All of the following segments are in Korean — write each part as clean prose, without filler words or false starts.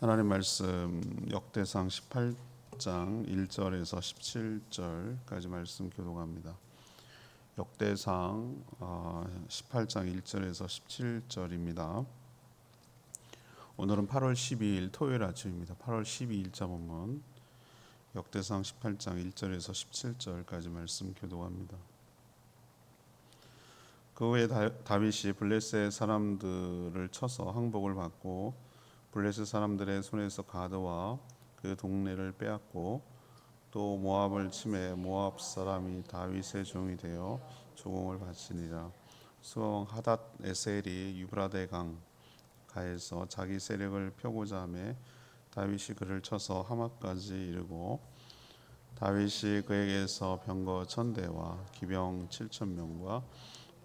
하나님 말씀 역대상 18장 1절에서 17절까지 말씀 교독합니다. 역대상 18장 1절에서 17절입니다. 오늘은 8월 12일 토요일 아침입니다. 8월 12일자 본문 역대상 18장 1절에서 17절까지 말씀 교독합니다. 그 후에 다윗이 블레셋 사람들을 쳐서 항복을 받고 블레셋 사람들의 손에서 가드와 그 동네를 빼앗고 또 모압을 치매 모압 사람이 다윗의 종이 되어 조공을 바치니라. 수왕 하닷 에셀이 유브라데 강 가에서 자기 세력을 펴고자 하매 다윗이 그를 쳐서 하마까지 이르고 다윗이 그에게서 병거 1000대와 기병 7000명과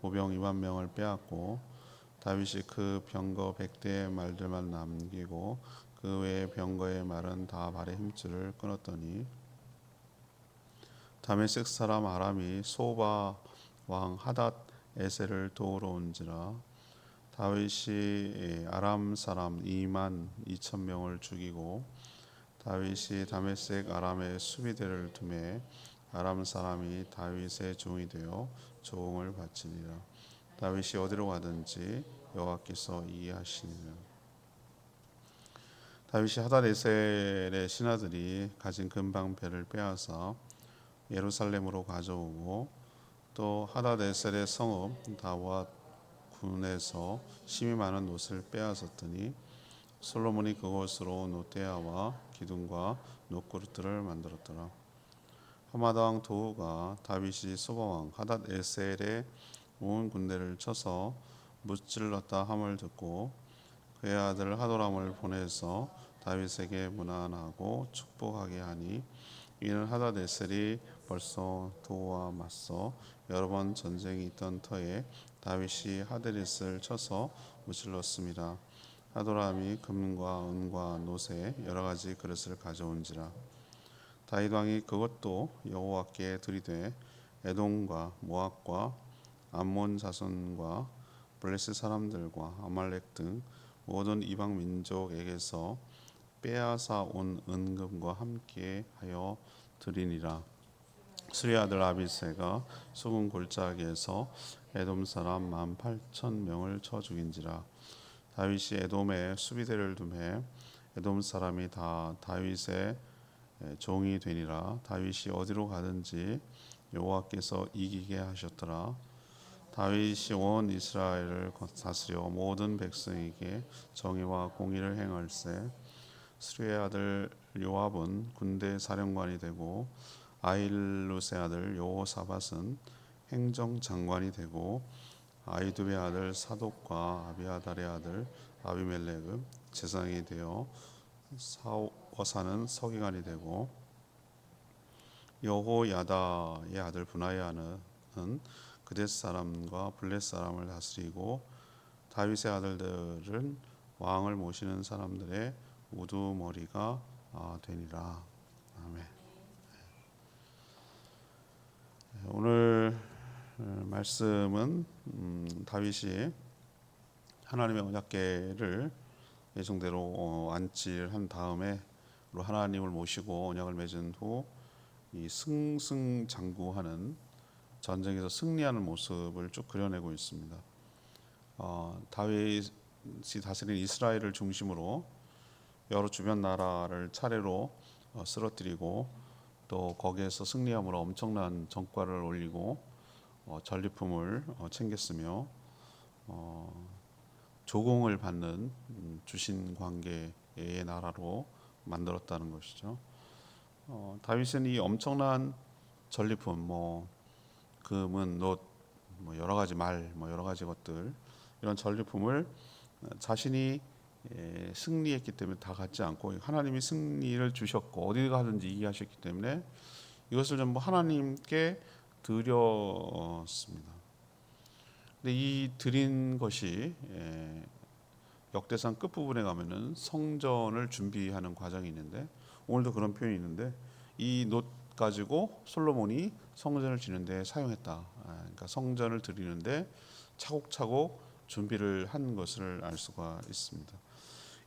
보병 20000명을 빼앗고 다윗이 그 병거 100대의 말들만 남기고 그 외의 병거의 말은 다 발의 힘줄을 끊었더니 다메섹 사람 아람이 소바 왕 하닷 에셀을 도우러 온지라. 다윗이 아람 사람 2만 2천 명을 죽이고 다윗이 다메섹 아람의 수비대를 두매 아람 사람이 다윗의 종이 되어 조공을 바치니라. 다윗이 어디로 가든지 여호와께서 이해하시니라. 다윗이 하닷에셀의 신하들이 가진 금방패를 빼앗아 예루살렘으로 가져오고 또 하닷에셀의 성읍 다윗 군에서 심이 많은 옷을 빼앗았더니 솔로몬이 그곳으로 노대야와 기둥과 노그릇들을 만들었더라. 하마다 왕 도후가 다윗이 소바 왕 하닷에셀의 온 군대를 쳐서 무찔렀다 함을 듣고 그의 아들 하도람을 보내서 다윗에게 문안하고 축복하게 하니 이는 하닷에셀이 벌써 도후와 맞서 여러 번 전쟁이 있던 터에 다윗이 하닷에셀을 쳐서 무찔렀습니다. 하도람이 금과 은과 노새 여러 가지 그릇을 가져온지라. 다윗 왕이 그것도 여호와께 드리되 에돔과 모압과 암몬 자손과 블레셋 사람들과 아말렉 등 모든 이방 민족에게서 빼앗아 온 은금과 함께 하여 드리니라. 수리 아들 아비새가 수군 골짜기에서 에돔 사람 18,000명을 쳐 죽인지라. 다윗이 에돔에 수비대를 두매 에돔 사람이 다 다윗의 종이 되니라. 다윗이 어디로 가든지 여호와께서 이기게 하셨더라. 다윗이 온 이스라엘을 다스려 모든 백성에게 정의와 공의를 행할세. 스루의 아들 요압은 군대 사령관이 되고 아힐룻의 아들 여호사밧은 행정장관이 되고 아히두의 아들 사독과 아비아달의 아들 아비멜렉은 제사장이 되어 사워사는 서기관이 되고 여호야다의 아들 브나야는 그댓 사람과 블렛 사람을 다스리고 다윗의 아들들은 왕을 모시는 사람들의 우두머리가 되니라. 아멘. 오늘 말씀은 다윗이 하나님의 언약궤를 예정대로 안치한 다음에 하나님을 모시고 언약을 맺은 후 이 승승장구하는 전쟁에서 승리하는 모습을 쭉 그려내고 있습니다. 다윗이 다스린 이스라엘을 중심으로 여러 주변 나라를 차례로 쓰러뜨리고 또 거기에서 승리함으로 엄청난 전과를 올리고 전리품을 챙겼으며 조공을 받는 주신 관계의 나라로 만들었다는 것이죠. 다윗은 이 엄청난 전리품, 금은 놋, 여러 가지 말, 여러 가지 것들 이런 전리품을 자신이 승리했기 때문에 다 갖지 않고 하나님이 승리를 주셨고 어디 가든지 이기하셨기 때문에 이것을 전부 하나님께 드렸습니다. 근데 이 드린 것이 역대상 끝부분에 가면은 성전을 준비하는 과정이 있는데 오늘도 그런 표현이 있는데 이 놋 가지고 솔로몬이 성전을 짓는데 사용했다. 그러니까 성전을 드리는데 차곡차곡 준비를 한 것을 알 수가 있습니다.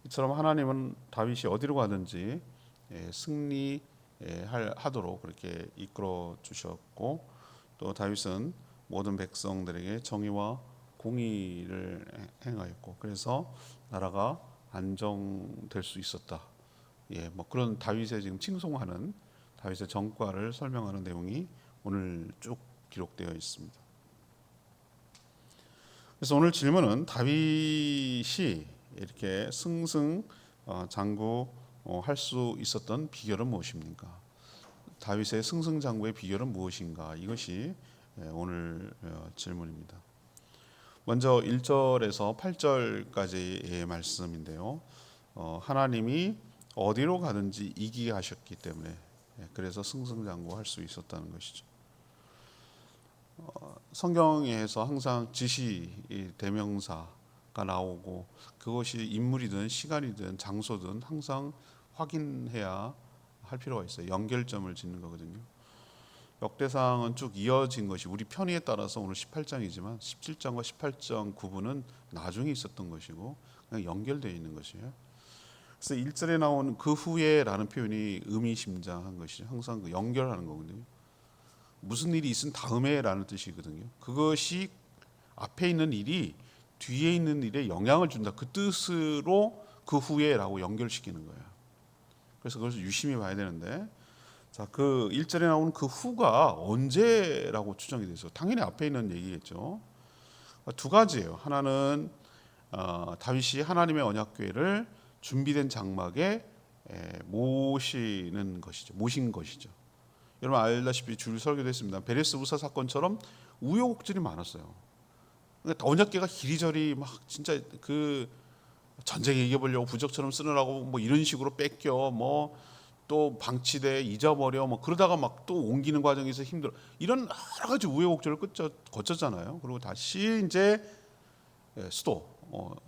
이처럼 하나님은 다윗이 어디로 가든지 승리하도록 그렇게 이끌어 주셨고, 또 다윗은 모든 백성들에게 정의와 공의를 행하였고, 그래서 나라가 안정될 수 있었다. 뭐 그런 다윗의 지금 칭송하는 다윗의 정과를 설명하는 내용이 오늘 쭉 기록되어 있습니다. 그래서 오늘 질문은 다윗이 이렇게 승승장구할 수 있었던 비결은 무엇입니까? 다윗의 승승장구의 비결은 무엇인가? 이것이 오늘 질문입니다. 먼저 1절에서 8절까지의 말씀인데요. 하나님이 어디로 가든지 이기게 하셨기 때문에 그래서 승승장구할 수 있었다는 것이죠. 성경에서 항상 지시 대명사가 나오고 그것이 인물이든 시간이든 장소든 항상 확인해야 할 필요가 있어요. 연결점을 짓는 거거든요. 역대상은 쭉 이어진 것이 우리 편의에 따라서 오늘 18장이지만 17장과 18장 구분은 나중에 있었던 것이고 그냥 연결되어 있는 것이에요. 그래서 1절에 나온 그 후에라는 표현이 의미심장한 것이죠. 항상 그 연결하는 거거든요. 무슨 일이 있은 다음에라는 뜻이거든요. 그것이 앞에 있는 일이 뒤에 있는 일에 영향을 준다. 그 뜻으로 그 후에라고 연결시키는 거예요. 그래서 그것을 유심히 봐야 되는데, 자, 그 1절에 나오는 그 후가 언제라고 추정이 돼서 당연히 앞에 있는 얘기겠죠. 두 가지예요. 하나는 다윗이 하나님의 언약궤를 준비된 장막에 모신 것이죠. 여러분 알다시피 줄 설교도 했습니다. 베레스 우사 사건처럼 우여곡절이 많았어요. 그러니까 언약궤가 이리저리 막 진짜 그 전쟁에 이겨보려고 부적처럼 쓰느라고 뭐 이런 식으로 뺏겨 뭐 또 방치돼 잊어버려 뭐 그러다가 막 또 옮기는 과정에서 힘들어, 이런 여러 가지 우여곡절을 거쳤잖아요. 그리고 다시 이제 수도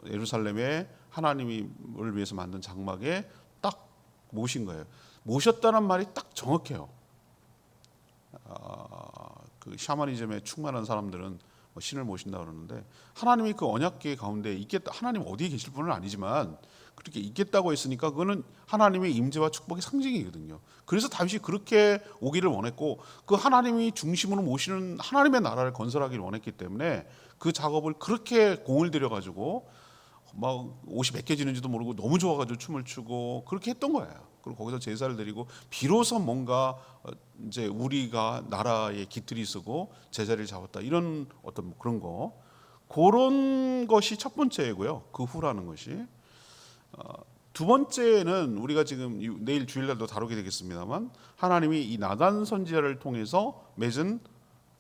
예루살렘에 하나님을 위해서 만든 장막에 딱 모신 거예요. 모셨다는 말이 딱 정확해요. 그 샤머니즘에 충만한 사람들은 신을 모신다 그러는데, 하나님이 그 언약궤 가운데 있겠다. 하나님 어디에 계실 분은 아니지만 그렇게 있겠다고 했으니까 그거는 하나님의 임재와 축복의 상징이거든요. 그래서 다윗이 그렇게 오기를 원했고, 그 하나님이 중심으로 모시는 하나님의 나라를 건설하기를 원했기 때문에 그 작업을 그렇게 공을 들여 가지고 막 옷이 벗겨지는지도 모르고 너무 좋아가지고 춤을 추고 그렇게 했던 거예요. 그리고 거기서 제사를 드리고 비로소 뭔가 이제 우리가 나라의 깃들이 서고 제자리를 잡았다, 이런 어떤 그런 그런 것이 첫 번째고요. 그 후라는 것이 두 번째는 우리가 지금 내일 주일날도 다루게 되겠습니다만, 하나님이 이 나단 선지자를 통해서 맺은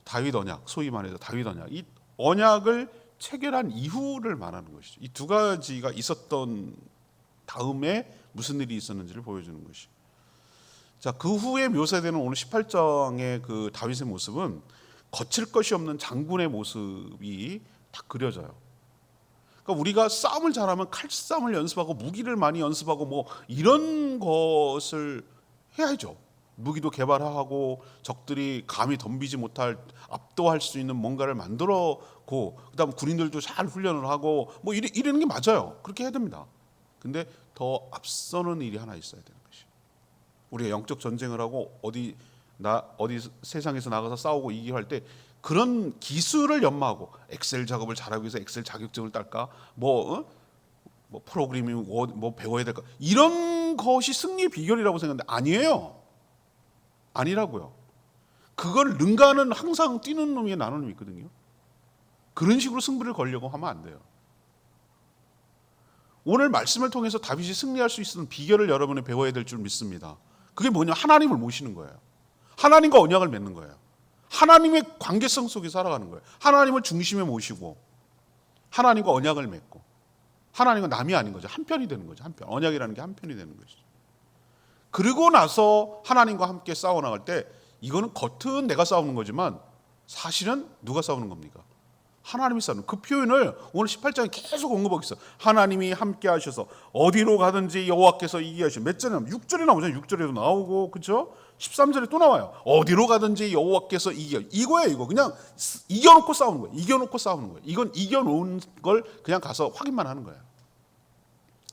다윗 언약, 소위 말해서 다윗 언약, 이 언약을 체결한 이후를 말하는 것이죠. 이 두 가지가 있었던 다음에 무슨 일이 있었는지를 보여주는 것이. 자, 그 후에 묘사되는 오늘 18장의 그 다윗의 모습은 거칠 것이 없는 장군의 모습이 다 그려져요. 그러니까 우리가 싸움을 잘하면 칼싸움을 연습하고 무기를 많이 연습하고 뭐 이런 것을 해야죠. 무기도 개발하고 적들이 감히 덤비지 못할 압도할 수 있는 뭔가를 만들어고, 그다음 군인들도 잘 훈련을 하고 뭐 이러는 게 맞아요. 그렇게 해야 됩니다. 근데 더 앞서는 일이 하나 있어야 되는 것이, 우리가 영적 전쟁을 하고 어디 세상에서 나가서 싸우고 이기고 할 때 그런 기술을 연마하고 엑셀 작업을 잘하기 위해서 엑셀 자격증을 딸까, 뭐 프로그래밍 뭐 배워야 될까, 이런 것이 승리의 비결이라고 생각하는데 아니에요. 아니라고요. 그걸 능가하는 항상 뛰는 놈이 나는 놈이 있거든요. 그런 식으로 승부를 걸려고 하면 안 돼요. 오늘 말씀을 통해서 다윗이 승리할 수 있는 비결을 여러분이 배워야 될 줄 믿습니다. 그게 뭐냐? 하나님을 모시는 거예요. 하나님과 언약을 맺는 거예요. 하나님의 관계성 속에 살아가는 거예요. 하나님을 중심에 모시고 하나님과 언약을 맺고, 하나님과 남이 아닌 거죠. 한편이 되는 거죠. 한편. 언약이라는 게 한편이 되는 것이죠. 그리고 나서 하나님과 함께 싸워나갈 때 이거는 겉은 내가 싸우는 거지만 사실은 누가 싸우는 겁니까? 하나님이 싸우는. 그 표현을 오늘 18장에 계속 언급하고 있어요. 하나님이 함께 하셔서 어디로 가든지 여호와께서 이기게 하시고, 몇 절에 나오면 6절에 나오잖아요. 6절에도 나오고, 그렇죠? 13절에 또 나와요. 어디로 가든지 여호와께서 이겨. 이거예요. 이거 그냥 이겨놓고 싸우는 거예요. 이겨놓고 싸우는 거예요. 이건 이겨놓은 걸 그냥 가서 확인만 하는 거예요.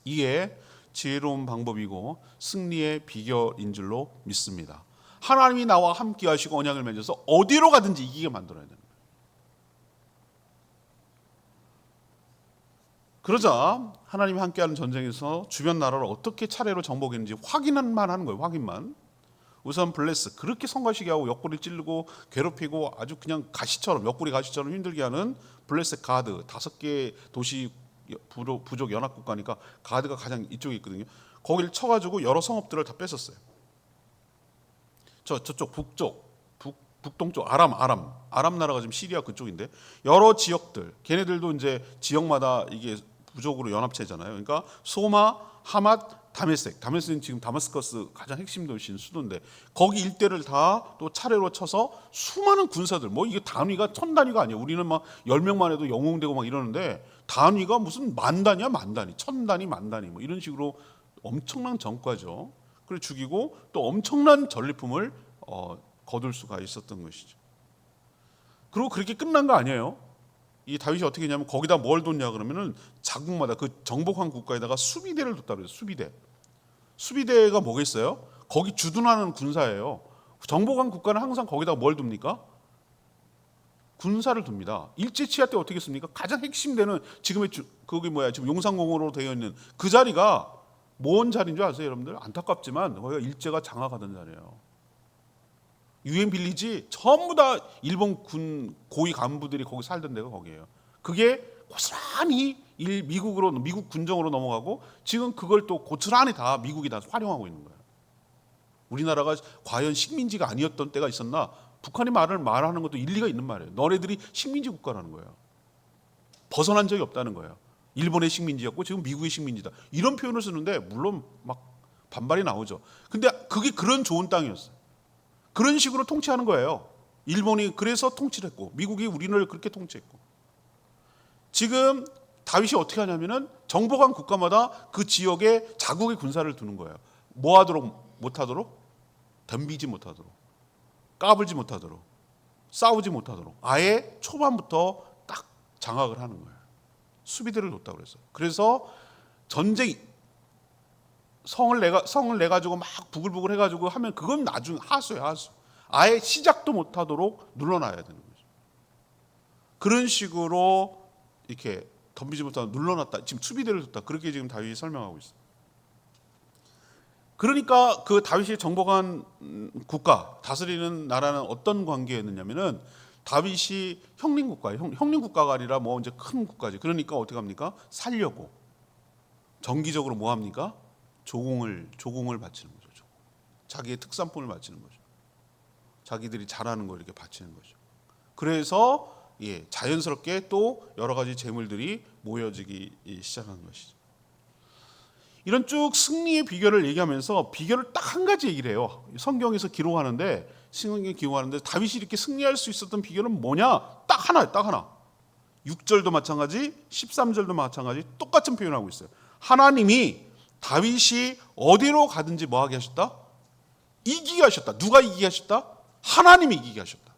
이게 지혜로운 방법이고 승리의 비결인 줄로 믿습니다. 하나님이 나와 함께 하시고 언약을 맺어서 어디로 가든지 이기게 만들어야 되는 거예요. 그러자 하나님이 함께하는 전쟁에서 주변 나라를 어떻게 차례로 정복했는지 확인만 하는 거예요. 확인만. 우선 블레스, 그렇게 성가시게 하고 옆구리 찌르고 괴롭히고 아주 그냥 가시처럼, 옆구리 가시처럼 힘들게 하는 블레스 가드, 5개 도시 부족 연합국가니까 가드가 가장 이쪽에 있거든요. 거기를 쳐가지고 여러 성읍들을 다 뺏었어요. 저쪽 북동쪽 아람 나라가 지금 시리아 그쪽인데 여러 지역들, 걔네들도 이제 지역마다 이게 부족으로 연합체잖아요. 그러니까 소마, 하맛, 다메섹은 지금 다마스커스 가장 핵심 도시인 수도인데 거기 일대를 다 또 차례로 쳐서 수많은 군사들, 뭐 이게 단위가 1000단위가 아니에요. 우리는 막 10명만 해도 영웅되고 막 이러는데 단위가 무슨 만 단위야, 만 단위, 1000단위, 만 단위 뭐 이런 식으로 엄청난 전과죠. 그걸 죽이고 또 엄청난 전리품을 거둘 수가 있었던 것이죠. 그리고 그렇게 끝난 거 아니에요. 이 다윗이 어떻게 했냐면 거기다 뭘 뒀냐 그러면은 자국마다 그 정복한 국가에다가 수비대를 뒀다 그래요. 수비대가 뭐겠어요? 거기 주둔하는 군사예요. 정복한 국가는 항상 거기다 뭘 둡니까? 군사를 둡니다. 일제 치하 때 어떻게 했습니까? 가장 핵심되는 지금의 지금 용산공원으로 되어 있는 그 자리가 뭔 자리인 줄 아세요, 여러분들? 안타깝지만 거기가 일제가 장악하던 자리예요. 유엔 빌리지 전부 다 일본 군 고위 간부들이 거기 살던 데가 거기예요. 그게 고스란히 미국 군정으로 넘어가고 지금 그걸 또 고스란히 다 미국이 다 활용하고 있는 거예요. 우리나라가 과연 식민지가 아니었던 때가 있었나? 북한이 말하는 것도 일리가 있는 말이에요. 너네들이 식민지 국가라는 거예요. 벗어난 적이 없다는 거예요. 일본의 식민지였고 지금 미국의 식민지다. 이런 표현을 쓰는데 물론 막 반발이 나오죠. 근데 그게 그런 좋은 땅이었어요. 그런 식으로 통치하는 거예요. 일본이 그래서 통치를 했고 미국이 우리를 그렇게 통치했고 지금 다윗이 어떻게 하냐면은 정복한 국가마다 그 지역에 자국의 군사를 두는 거예요. 뭐 하도록 못하도록? 덤비지 못하도록, 까불지 못하도록, 싸우지 못하도록 아예 초반부터 딱 장악을 하는 거예요. 수비대를 뒀다고 그랬어요. 그래서 전쟁 성을 내 가지고 막 부글부글 해가지고 하면 그건 나중 하수예요, 하수. 아예 시작도 못하도록 눌러놔야 되는 거죠. 그런 식으로 이렇게 덤비지 못하고 눌러놨다. 지금 수비대를 뒀다. 그렇게 지금 다윗이 설명하고 있어요. 그러니까 그 다윗이 정복한 국가, 다스리는 나라는 어떤 관계였느냐면은 다윗이 형님 국가예요. 형님 국가가 아니라 뭐 이제 큰 국가지. 그러니까 어떻게 합니까? 살려고 정기적으로 뭐 합니까? 조공을 바치는 거죠. 자기의 특산품을 바치는 거죠. 자기들이 잘하는 걸 이렇게 바치는 거죠. 그래서 자연스럽게 또 여러 가지 재물들이 모여지기 시작한 것이죠. 이런 쭉 승리의 비결을 얘기하면서 비결을 딱 한 가지 얘기를 해요. 성경에서 기록하는데 다윗이 이렇게 승리할 수 있었던 비결은 뭐냐? 딱 하나예요. 딱 하나. 6절도 마찬가지, 13절도 마찬가지 똑같은 표현을 하고 있어요. 하나님이 다윗이 어디로 가든지 뭐 하게 하셨다? 이기게 하셨다. 누가 이기게 하셨다? 하나님이 이기게 하셨다.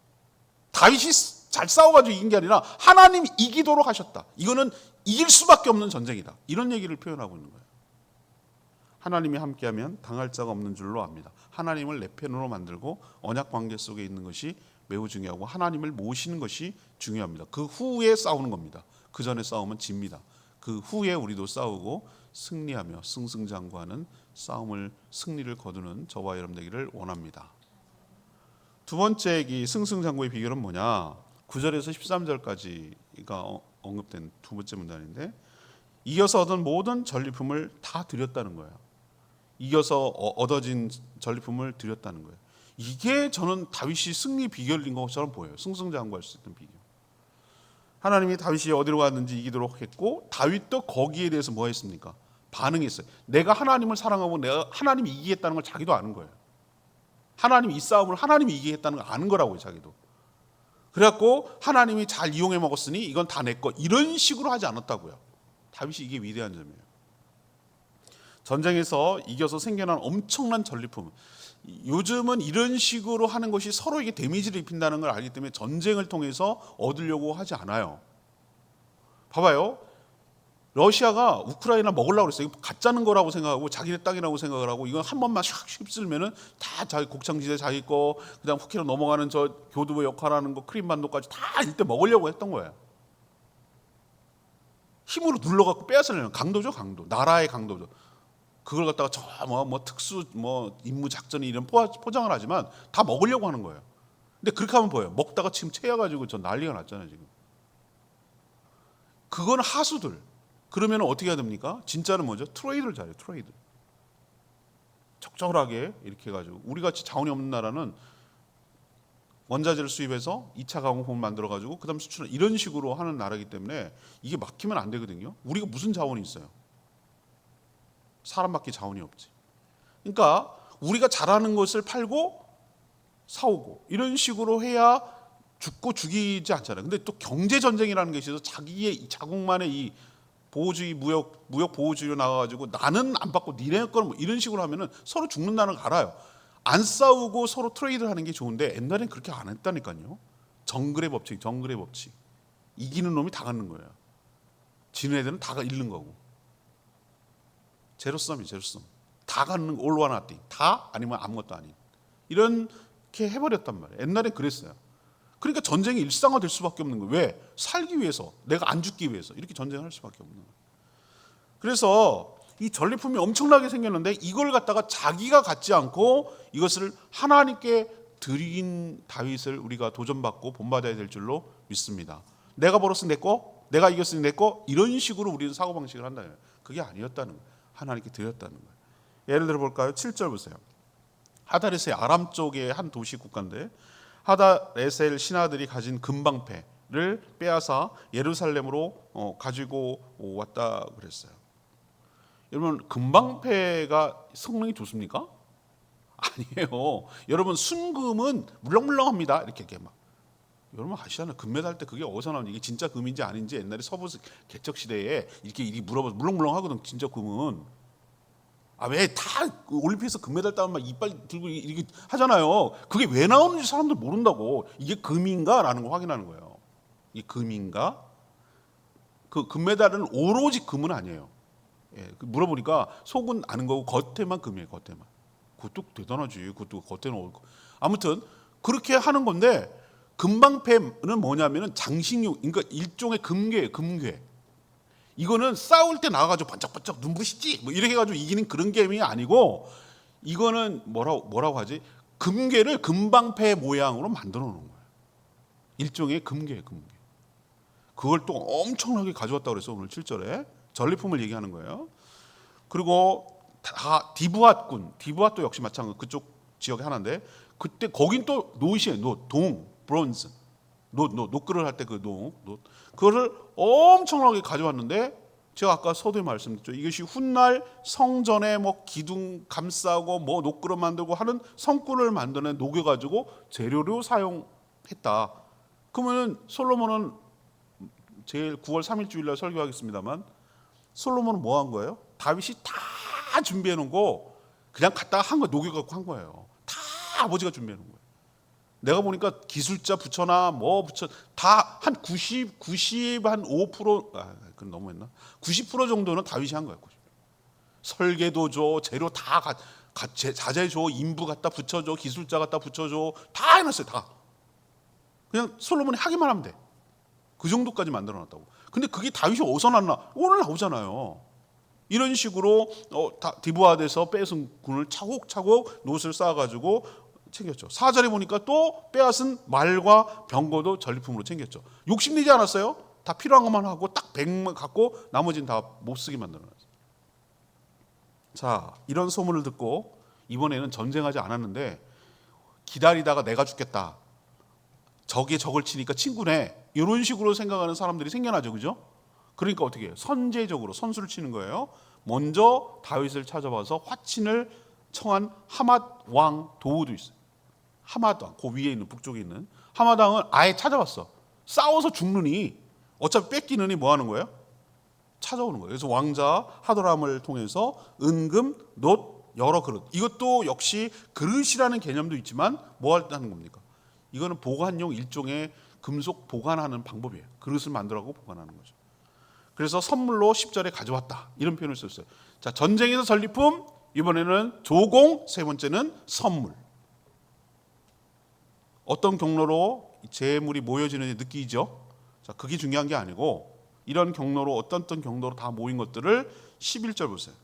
다윗이 잘 싸워가지고 이긴 게 아니라 하나님이 이기도록 하셨다. 이거는 이길 수밖에 없는 전쟁이다. 이런 얘기를 표현하고 있는 거예요. 하나님이 함께하면 당할 자가 없는 줄로 압니다. 하나님을 내 편으로 만들고 언약 관계 속에 있는 것이 매우 중요하고 하나님을 모시는 것이 중요합니다. 그 후에 싸우는 겁니다. 그 전에 싸우면 집니다. 그 후에 우리도 싸우고 승리하며 승승장구하는 승리를 거두는 저와 여러분 되기를 원합니다. 두 번째 이 승승장구의 비결은 뭐냐? 9절에서 13절까지가 언급된 두 번째 문단인데 이겨서 얻은 모든 전리품을 다 드렸다는 거예요. 이겨서 얻어진 전리품을 드렸다는 거예요. 이게 저는 다윗이 승리 비결인 것처럼 보여요. 승승장구할 수 있는 비결. 하나님이 다윗이 어디로 갔는지 이기도록 했고 다윗도 거기에 대해서 뭐 했습니까? 반응했어요. 내가 하나님을 사랑하고 내가 하나님이 이기겠다는 걸 자기도 아는 거예요. 하나님이 이 싸움을 하나님이 이기겠다는 걸 아는 거라고요. 자기도. 그래갖고 하나님이 잘 이용해 먹었으니 이건 다 내 거. 이런 식으로 하지 않았다고요. 다윗이 이게 위대한 점이에요. 전쟁에서 이겨서 생겨난 엄청난 전리품. 요즘은 이런 식으로 하는 것이 서로에게 데미지를 입힌다는 걸 알기 때문에 전쟁을 통해서 얻으려고 하지 않아요. 봐봐요. 러시아가 우크라이나 먹으려고 그랬어요. 이거 가짜는 거라고 생각하고 자기네 땅이라고 생각을 하고 이건 한 번만 샥 휩쓸면은 다 자기 곡창지대 자기 거, 그다음 후키로 넘어가는 저 교두보 역할하는 거 크림반도까지 다 일대 먹으려고 했던 거예요. 힘으로 눌러갖고 빼앗으려는 강도죠, 강도. 나라의 강도죠. 그걸 갖다가 저 뭐 특수 뭐 임무 작전이 이런 포장을 하지만 다 먹으려고 하는 거예요. 근데 그렇게 하면 보여요. 먹다가 지금 채여가지고 저 난리가 났잖아요, 지금. 그건 하수들. 그러면 어떻게 해야 됩니까? 진짜는 뭐죠? 트레이드를 잘해요. 트레이드. 적절하게 이렇게 해가지고 우리 같이 자원이 없는 나라는 원자재를 수입해서 2차 가공품을 만들어가지고 그다음 수출을 이런 식으로 하는 나라이기 때문에 이게 막히면 안 되거든요. 우리가 무슨 자원이 있어요? 사람밖에 자원이 없지. 그러니까 우리가 잘하는 것을 팔고 사오고 이런 식으로 해야 죽고 죽이지 않잖아요. 근데 또 경제 전쟁이라는 게 있어서 자기의 자국만의 이 보호주의 무역 보호주의로 나가가지고 나는 안 받고 니네 거는 뭐 이런 식으로 하면은 서로 죽는다는 걸 알아요. 안 싸우고 서로 트레이드를 하는 게 좋은데 옛날엔 그렇게 안 했다니까요. 정글의 법칙. 이기는 놈이 다 갖는 거예요. 지는 애들은 다 잃는 거고. 제로섬이 제로섬. 다 갖는 거, all or nothing. 다 아니면 아무것도 아닌. 이렇게 해버렸단 말이에요. 옛날엔 그랬어요. 그러니까 전쟁이 일상화될 수밖에 없는 거예요. 왜? 살기 위해서, 내가 안 죽기 위해서 이렇게 전쟁을 할 수밖에 없는 거예요. 그래서 이 전리품이 엄청나게 생겼는데 이걸 갖다가 자기가 갖지 않고 이것을 하나님께 드린 다윗을 우리가 도전받고 본받아야 될 줄로 믿습니다. 내가 벌었으니 내 거, 내가 이겼으니 내 거, 이런 식으로 우리는 사고방식을 한다는 거예요. 그게 아니었다는 거예요. 하나님께 드렸다는 거예요. 예를 들어 볼까요? 7절 보세요. 하다레셀 아람 쪽의 한 도시 국가인데 하다레셀 신하들이 가진 금방패를 빼앗아 예루살렘으로 가지고 왔다 그랬어요. 여러분, 금방패가 성능이 좋습니까? 아니에요. 여러분, 순금은 물렁물렁합니다. 이렇게 막. 여러분 아시잖아요. 금메달 때 그게 어디서 나오는지, 이게 진짜 금인지 아닌지 옛날에 서부 개척 시대에 이렇게 물어봐서 물렁물렁하거든. 진짜 금은. 왜 다 올림픽에서 금메달 따면 막 이빨 들고 이렇게 하잖아요. 그게 왜 나오는지 사람들 모른다고. 이게 금인가라는 걸 확인하는 거예요. 이게 금인가? 그 금메달은 오로지 금은 아니에요. 예, 물어보니까 속은 아는 거고 겉에만 금이에요. 겉에만. 그것도 대단하지. 그것도 겉에는 아무튼 그렇게 하는 건데 금방패는 뭐냐면은 장식용, 그러니까 일종의 금괴예요. 금괴. 이거는 싸울 때 나와가지고 번쩍번쩍 눈부시지 뭐 이렇게 해가지고 이기는 그런 게임이 아니고 이거는 뭐라고 하지? 금괴를 금방패 모양으로 만들어 놓은 거예요. 일종의 금괴. 그걸 또 엄청나게 가져왔다고 그래서 오늘 7절에 전리품을 얘기하는 거예요. 그리고 다 디브앗도 역시 마찬가지. 그쪽 지역의 하나인데 그때 거긴 또 노이시에요. 동, 브론즈. 노크를 할 때 그 노, 그거를 엄청나게 가져왔는데 제가 아까 서두에 말씀드렸죠. 이것이 훗날 성전에 뭐 기둥 감싸고 뭐 노크를 만들고 하는 성꾼을 만드는 녹여가지고 재료로 사용했다. 그러면 솔로몬은 제일 9월 3일 주일날 설교하겠습니다만 솔로몬은 뭐 한 거예요? 다윗이 다 준비해 놓은 거 그냥 갖다가 한 거 녹여갖고 한 거예요. 다 아버지가 준비해 놓은 거예요. 내가 보니까 기술자 붙여나 뭐 붙여 다 한 5% 그건 너무했나? 90% 정도는 다윗이 한 거예요. 설계도 줘, 재료 다 자재 줘, 인부 갖다 붙여줘, 기술자 갖다 붙여줘, 다 해놨어요. 다. 그냥 솔로몬이 하기만 하면 돼. 그 정도까지 만들어놨다고. 근데 그게 다윗이 어디서 났나? 오늘 나오잖아요. 이런 식으로 디브아드에서 뺏은 군을 차곡차곡 노릇을 쌓아가지고 챙겼죠. 4절에 보니까 또 빼앗은 말과 병거도 전리품으로 챙겼죠. 욕심내지 않았어요. 다 필요한 것만 하고 딱 100만 갖고 나머지는 다 못 쓰게 만들어놨어요. 자, 이런 소문을 듣고 이번에는 전쟁하지 않았는데 기다리다가 내가 죽겠다. 적에 적을 치니까 친구네. 이런 식으로 생각하는 사람들이 생겨나죠. 그죠? 그러니까 어떻게 해요? 선제적으로 선수를 치는 거예요. 먼저 다윗을 찾아와서 화친을 청한 하맛 왕 도우도 있어요. 하맛 왕, 그 위에 있는 북쪽에 있는 하맛 왕을 아예 찾아왔어. 싸워서 죽느니 어차피 뺏기느니 뭐 하는 거예요? 찾아오는 거예요. 그래서 왕자 하도람을 통해서 은금, 놋, 여러 그릇. 이것도 역시 그릇이라는 개념도 있지만 뭐 하는 겁니까? 이거는 보관용 일종의 금속 보관하는 방법이에요. 그릇을 만들어가고 보관하는 거죠. 그래서 선물로 10절에 가져왔다 이런 표현을 썼어요. 자, 전쟁에서 전리품, 이번에는 조공, 세 번째는 선물. 어떤 경로로 재물이 모여지는지 느끼죠? 자, 그게 중요한 게 아니고 이런 경로로 어떤 경로로 다 모인 것들을 11절 보세요.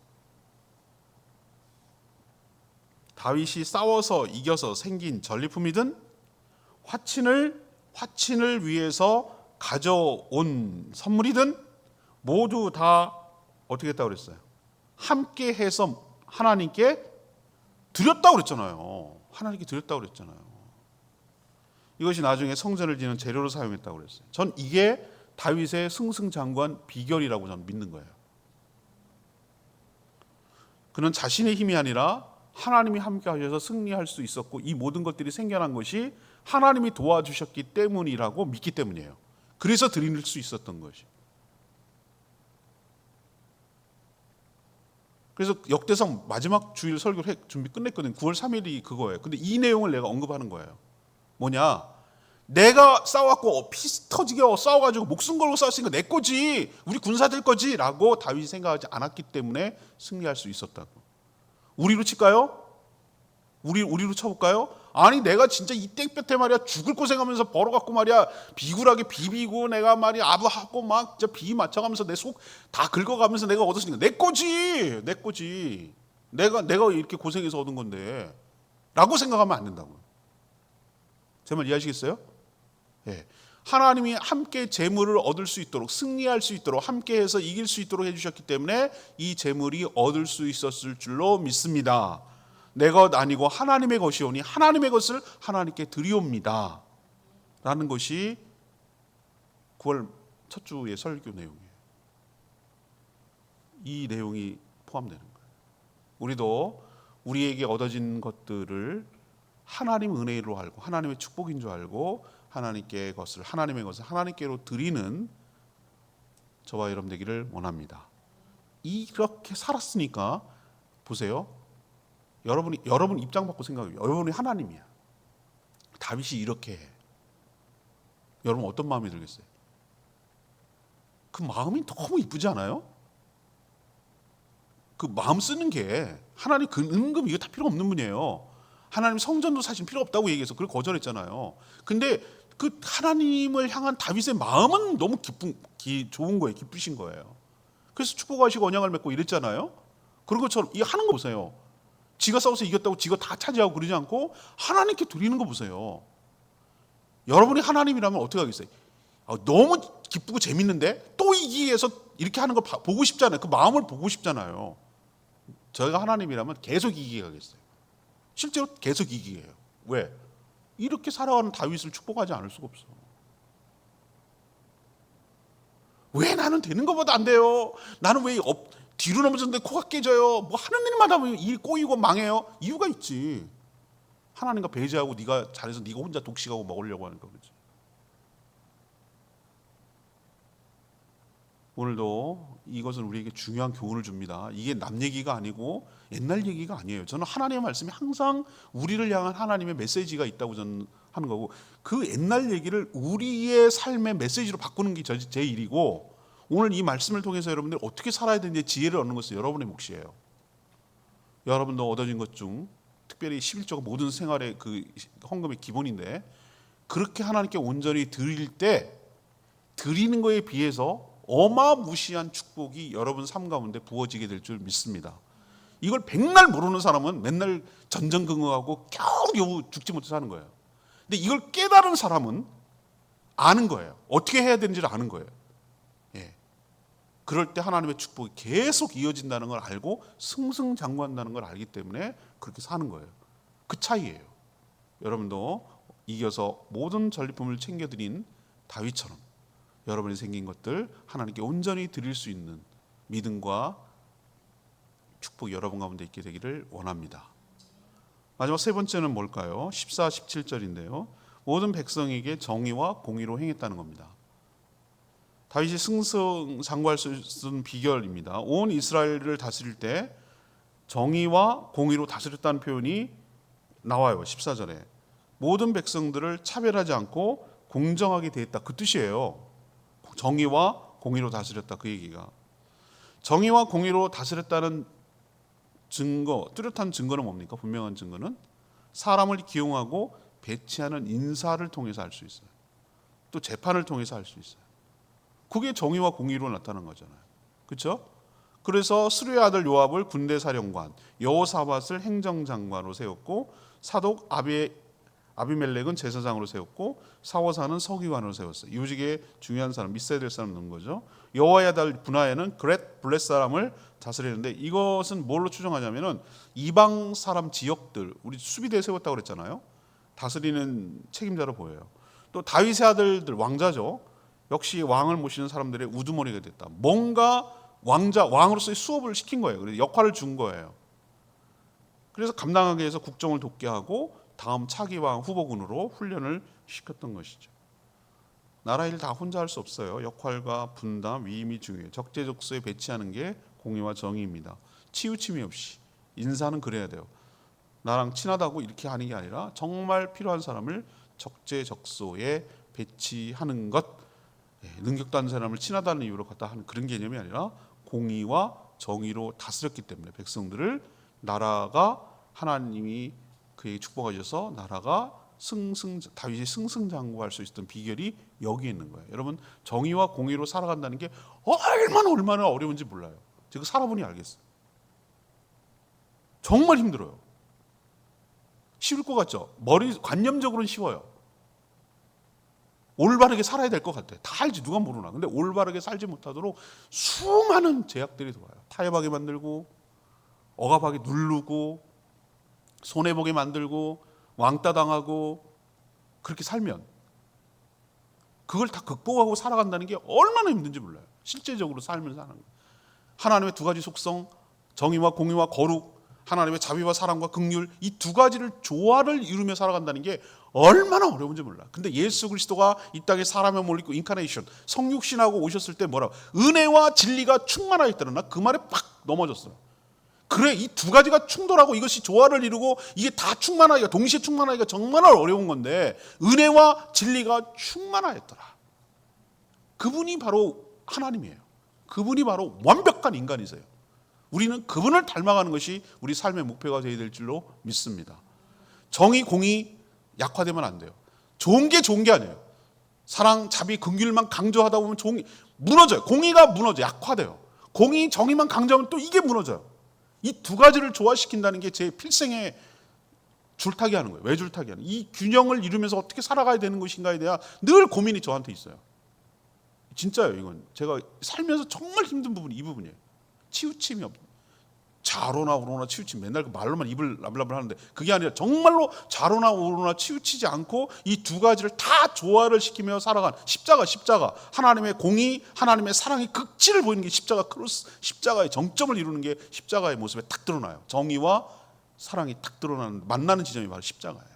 다윗이 싸워서 이겨서 생긴 전리품이든 화친을 위해서 가져온 선물이든 모두 다 어떻게 했다고 그랬어요? 함께 해서 하나님께 드렸다고 그랬잖아요. 하나님께 드렸다고 그랬잖아요. 이것이 나중에 성전을 지는 재료로 사용했다고 그랬어요. 전 이게 다윗의 승승장구한 비결이라고 저는 믿는 거예요. 그는 자신의 힘이 아니라 하나님이 함께 하셔서 승리할 수 있었고 이 모든 것들이 생겨난 것이 하나님이 도와주셨기 때문이라고 믿기 때문이에요. 그래서 드릴 수 있었던 것이. 그래서 역대상 마지막 주일 설교를 준비 끝냈거든요. 9월 3일이 그거예요. 근데 이 내용을 내가 언급하는 거예요. 뭐냐? 내가 싸워갖고 피 터지게 싸워가지고 목숨 걸고 싸웠으니까 내 거지, 우리 군사들 거지 라고 다윗이 생각하지 않았기 때문에 승리할 수 있었다고. 우리로 칠까요? 우리로 쳐볼까요? 아니 내가 진짜 이 땡볕에 말이야 죽을 고생하면서 벌어갖고 말이야 비굴하게 비비고 내가 말이야 아부하고 막 진짜 비 맞춰가면서 내 속 다 긁어가면서 내가 얻었으니까 내 거지 내가 이렇게 고생해서 얻은 건데 라고 생각하면 안 된다고요. 제 말 이해하시겠어요? 예. 하나님이 함께 재물을 얻을 수 있도록 승리할 수 있도록 함께해서 이길 수 있도록 해주셨기 때문에 이 재물이 얻을 수 있었을 줄로 믿습니다. 내 것 아니고 하나님의 것이오니 하나님의 것을 하나님께 드리옵니다 라는 것이 9월 첫 주의 설교 내용이에요. 이 내용이 포함되는 거예요. 우리도 우리에게 얻어진 것들을 하나님 은혜로 알고 하나님의 축복인 줄 알고 하나님의 것을 하나님께로 드리는 저와 여러분 되기를 원합니다. 이렇게 살았으니까 보세요. 여러분 입장 바꿔 생각해요. 여러분이 하나님이야. 다윗이 이렇게 해. 여러분 어떤 마음이 들겠어요? 그 마음이 너무 이쁘지 않아요? 그 마음 쓰는 게 하나님 그 은금 이거 다 필요 없는 분이에요. 하나님 성전도 사실 필요 없다고 얘기해서 그걸 거절했잖아요. 근데 그 하나님을 향한 다윗의 마음은 너무 좋은 거예요. 기쁘신 거예요. 그래서 축복하시고 언약을 맺고 이랬잖아요. 그런 것처럼 이 하는 거 보세요. 지가 싸워서 이겼다고 지가 다 차지하고 그러지 않고 하나님께 드리는 거 보세요. 여러분이 하나님이라면 어떻게 하겠어요? 너무 기쁘고 재밌는데 또 이기기 위해서 이렇게 하는 걸 보고 싶잖아요. 그 마음을 보고 싶잖아요. 저희가 하나님이라면 계속 이기게 하겠어요. 실제로 계속 이기게 해요. 왜? 이렇게 살아가는 다윗을 축복하지 않을 수가 없어. 왜 나는 되는 것보다 안 돼요? 나는 왜 뒤로 넘어졌는데 코가 깨져요? 뭐 하는 일마다 일 꼬이고 망해요? 이유가 있지. 하나님과 배제하고 네가 잘해서 네가 혼자 독식하고 먹으려고 하니까 그렇지. 오늘도 이것은 우리에게 중요한 교훈을 줍니다. 이게 남 얘기가 아니고 옛날 얘기가 아니에요. 저는 하나님의 말씀이 항상 우리를 향한 하나님의 메시지가 있다고 저는 하는 거고 그 옛날 얘기를 우리의 삶의 메시지로 바꾸는 게 제 일이고 오늘 이 말씀을 통해서 여러분들이 어떻게 살아야 되는지 지혜를 얻는 것은 여러분의 몫이에요. 여러분도 얻어진 것 중 특별히 11조가 모든 생활의 그 헌금의 기본인데 그렇게 하나님께 온전히 드릴 때 드리는 거에 비해서 어마무시한 축복이 여러분 삶 가운데 부어지게 될 줄 믿습니다. 이걸 백날 모르는 사람은 맨날 전전긍긍하고 겨우 죽지 못해 사는 거예요. 근데 이걸 깨달은 사람은 아는 거예요. 어떻게 해야 되는지를 아는 거예요. 예. 그럴 때 하나님의 축복이 계속 이어진다는 걸 알고 승승장구한다는 걸 알기 때문에 그렇게 사는 거예요. 그 차이예요. 여러분도 이겨서 모든 전리품을 챙겨드린 다윗처럼 여러분이 생긴 것들 하나님께 온전히 드릴 수 있는 믿음과 축복이 여러분 가운데 있게 되기를 원합니다. 마지막 세 번째는 뭘까요? 14, 17절인데요. 모든 백성에게 정의와 공의로 행했다는 겁니다. 다윗이 승승장구할 수 있는 비결입니다. 온 이스라엘을 다스릴 때 정의와 공의로 다스렸다는 표현이 나와요. 14절에 모든 백성들을 차별하지 않고 공정하게 대했다 그 뜻이에요. 정의와 공의로 다스렸다 그 얘기가. 정의와 공의로 다스렸다는 증거, 뚜렷한 증거는 뭡니까? 분명한 증거는 사람을 기용하고 배치하는 인사를 통해서 할 수 있어요. 또 재판을 통해서 할 수 있어요. 그게 정의와 공의로 나타난 거잖아요. 그렇죠? 그래서 스루의 아들 요압을 군대 사령관, 여호사밧을 행정장관으로 세웠고 사독 아비멜렉은 제사장으로 세웠고 사워사는 서기관으로 세웠어요. 요직에 중요한 사람, 있어야 될 사람 넣은 거죠. 여호와의 아들 분하야는 그렛 블렛 사람을 다스리는데 이것은 뭘로 추정하냐면은 이방 사람 지역들, 우리 수비대에 세웠다고 그랬잖아요. 다스리는 책임자로 보여요. 또 다윗의 아들들 왕자죠. 역시 왕을 모시는 사람들의 우두머리가 됐다. 뭔가 왕으로서의 수업을 시킨 거예요. 그래서 역할을 준 거예요. 그래서 감당하게 해서 국정을 돕게 하고 다음 차기 왕 후보군으로 훈련을 시켰던 것이죠. 나라 일 다 혼자 할 수 없어요. 역할과 분담, 위임이 중요해요. 적재적소에 배치하는 게 공의와 정의입니다. 치우침이 없이 인사는 그래야 돼요. 나랑 친하다고 이렇게 하는 게 아니라 정말 필요한 사람을 적재적소에 배치하는 것, 능력도 안 사람을 친하다는 이유로 갖다 하는 그런 개념이 아니라 공의와 정의로 다스렸기 때문에 백성들을 나라가 하나님이 그에게 축복하셔서 나라가 다윗이 승승장구할 수 있었던 비결이 여기 있는 거예요. 여러분 정의와 공의로 살아간다는 게 얼마나 어려운지 몰라요. 제가 살아보니 알겠어요. 정말 힘들어요. 쉬울 것 같죠? 관념적으로는 쉬워요. 올바르게 살아야 될 것 같아. 다 알지 누가 모르나. 근데 올바르게 살지 못하도록 수많은 제약들이 들어와요. 타협하게 만들고 억압하게 누르고 손해보게 만들고 왕따 당하고 그렇게 살면 그걸 다 극복하고 살아간다는 게 얼마나 힘든지 몰라요. 실제적으로 삶을 사는 거예요. 하나님의 두 가지 속성, 정의와 공의와 거룩, 하나님의 자비와 사랑과 긍휼, 이 두 가지를 조화를 이루며 살아간다는 게 얼마나 어려운지 몰라. 근데 예수 그리스도가 이 땅에 사람의 몸을 입고 인카네이션, 성육신하고 오셨을 때 뭐라고? 은혜와 진리가 충만하여 있다는 나 그 말에 팍 넘어졌어요. 그래, 이 두 가지가 충돌하고 이것이 조화를 이루고 이게 다 충만하기가, 동시에 충만하기가 정말 어려운 건데 은혜와 진리가 충만하였더라. 그분이 바로 하나님이에요. 그분이 바로 완벽한 인간이세요. 우리는 그분을 닮아가는 것이 우리 삶의 목표가 되어야 될 줄로 믿습니다. 정의, 공의 약화되면 안 돼요. 좋은 게 좋은 게 아니에요. 사랑, 자비, 긍휼만 강조하다 보면 무너져요. 공의가 무너져요. 약화돼요. 공의, 정의만 강조하면 또 이게 무너져요. 이 두 가지를 조화시킨다는 게 제 필생의 줄타기 하는 거예요. 왜 줄타기 하는 거예요? 이 균형을 이루면서 어떻게 살아가야 되는 것인가에 대한 늘 고민이 저한테 있어요. 진짜요. 이건 제가 살면서 정말 힘든 부분이 이 부분이에요. 치우침이 없어요. 좌로나 우로나 치우침, 맨날 그 말로만 입을 라블라블 하는데 그게 아니라 정말로 좌로나 우로나 치우치지 않고 이 두 가지를 다 조화를 시키며 살아간 십자가 하나님의 공의, 하나님의 사랑의 극치를 보이는 게 십자가의 정점을 이루는 게 십자가의 모습에 딱 드러나요. 정의와 사랑이 딱 드러나는 만나는 지점이 바로 십자가예요.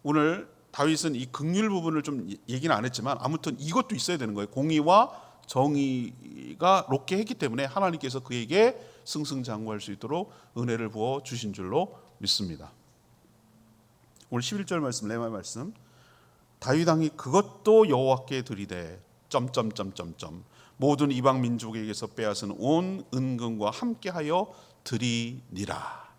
오늘 다윗은 이 긍휼 부분을 좀 얘기는 안 했지만 아무튼 이것도 있어야 되는 거예요. 공의와 정의가 높게 했기 때문에 하나님께서 그에게 승승장구할 수 있도록 은혜를 부어 주신 줄로 믿습니다. 오늘 11절 말씀, 레마 말씀. 다윗 왕이 그것도 여호와께 드리되 모든 이방 민족에게서 빼앗은 온 은금과 함께하여 드리니라.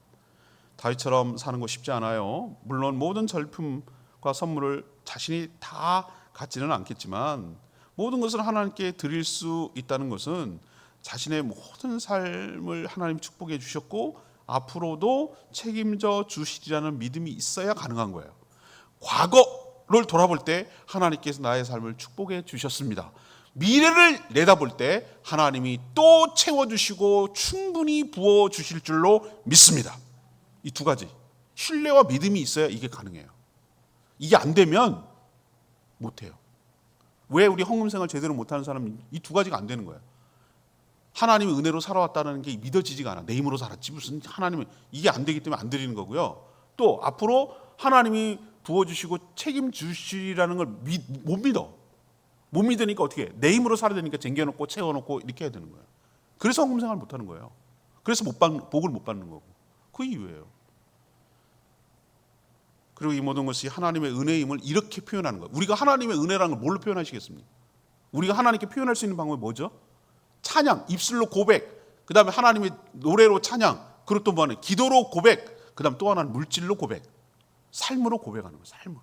다윗처럼 사는 거 쉽지 않아요. 물론 모든 절품과 선물을 자신이 다 갖지는 않겠지만 모든 것을 하나님께 드릴 수 있다는 것은 자신의 모든 삶을 하나님 축복해 주셨고 앞으로도 책임져 주시리라는 믿음이 있어야 가능한 거예요. 과거를 돌아볼 때 하나님께서 나의 삶을 축복해 주셨습니다. 미래를 내다볼 때 하나님이 또 채워주시고 충분히 부어주실 줄로 믿습니다. 이 두 가지 신뢰와 믿음이 있어야 이게 가능해요. 이게 안 되면 못해요. 왜 우리 헌금생활 제대로 못하는 사람은 이 두 가지가 안 되는 거예요. 하나님의 은혜로 살아왔다는 게 믿어지지가 않아. 내 힘으로 살았지 무슨 하나님은 이게 안 되기 때문에 안 드리는 거고요. 또 앞으로 하나님이 부어주시고 책임주시라는 걸 못 믿어. 못 믿으니까 어떻게 해? 내 힘으로 살아야 되니까 쟁겨놓고 채워놓고 이렇게 해야 되는 거예요. 그래서 헌금생활 못하는 거예요. 그래서 복을 못 받는 거고 그 이유예요. 그리고 이 모든 것이 하나님의 은혜임을 이렇게 표현하는 거예요. 우리가 하나님의 은혜라는 걸 뭘로 표현하시겠습니까? 우리가 하나님께 표현할 수 있는 방법이 뭐죠? 찬양, 입술로 고백, 그 다음에 하나님의 노래로 찬양, 그리고 또 뭐하냐, 기도로 고백, 그 다음 또 하나는 물질로 고백, 삶으로 고백하는 거예요. 삶으로.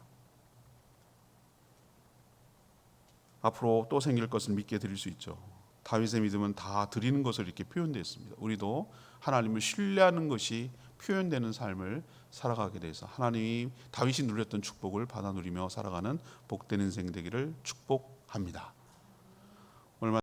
앞으로 또 생길 것을 믿게 드릴 수 있죠. 다윗의 믿음은 다 드리는 것을 이렇게 표현되어 있습니다. 우리도 하나님을 신뢰하는 것이 표현되는 삶을 살아가게 돼서 하나님이 다윗이 누렸던 축복을 받아 누리며 살아가는 복된 인생 되기를 축복합니다.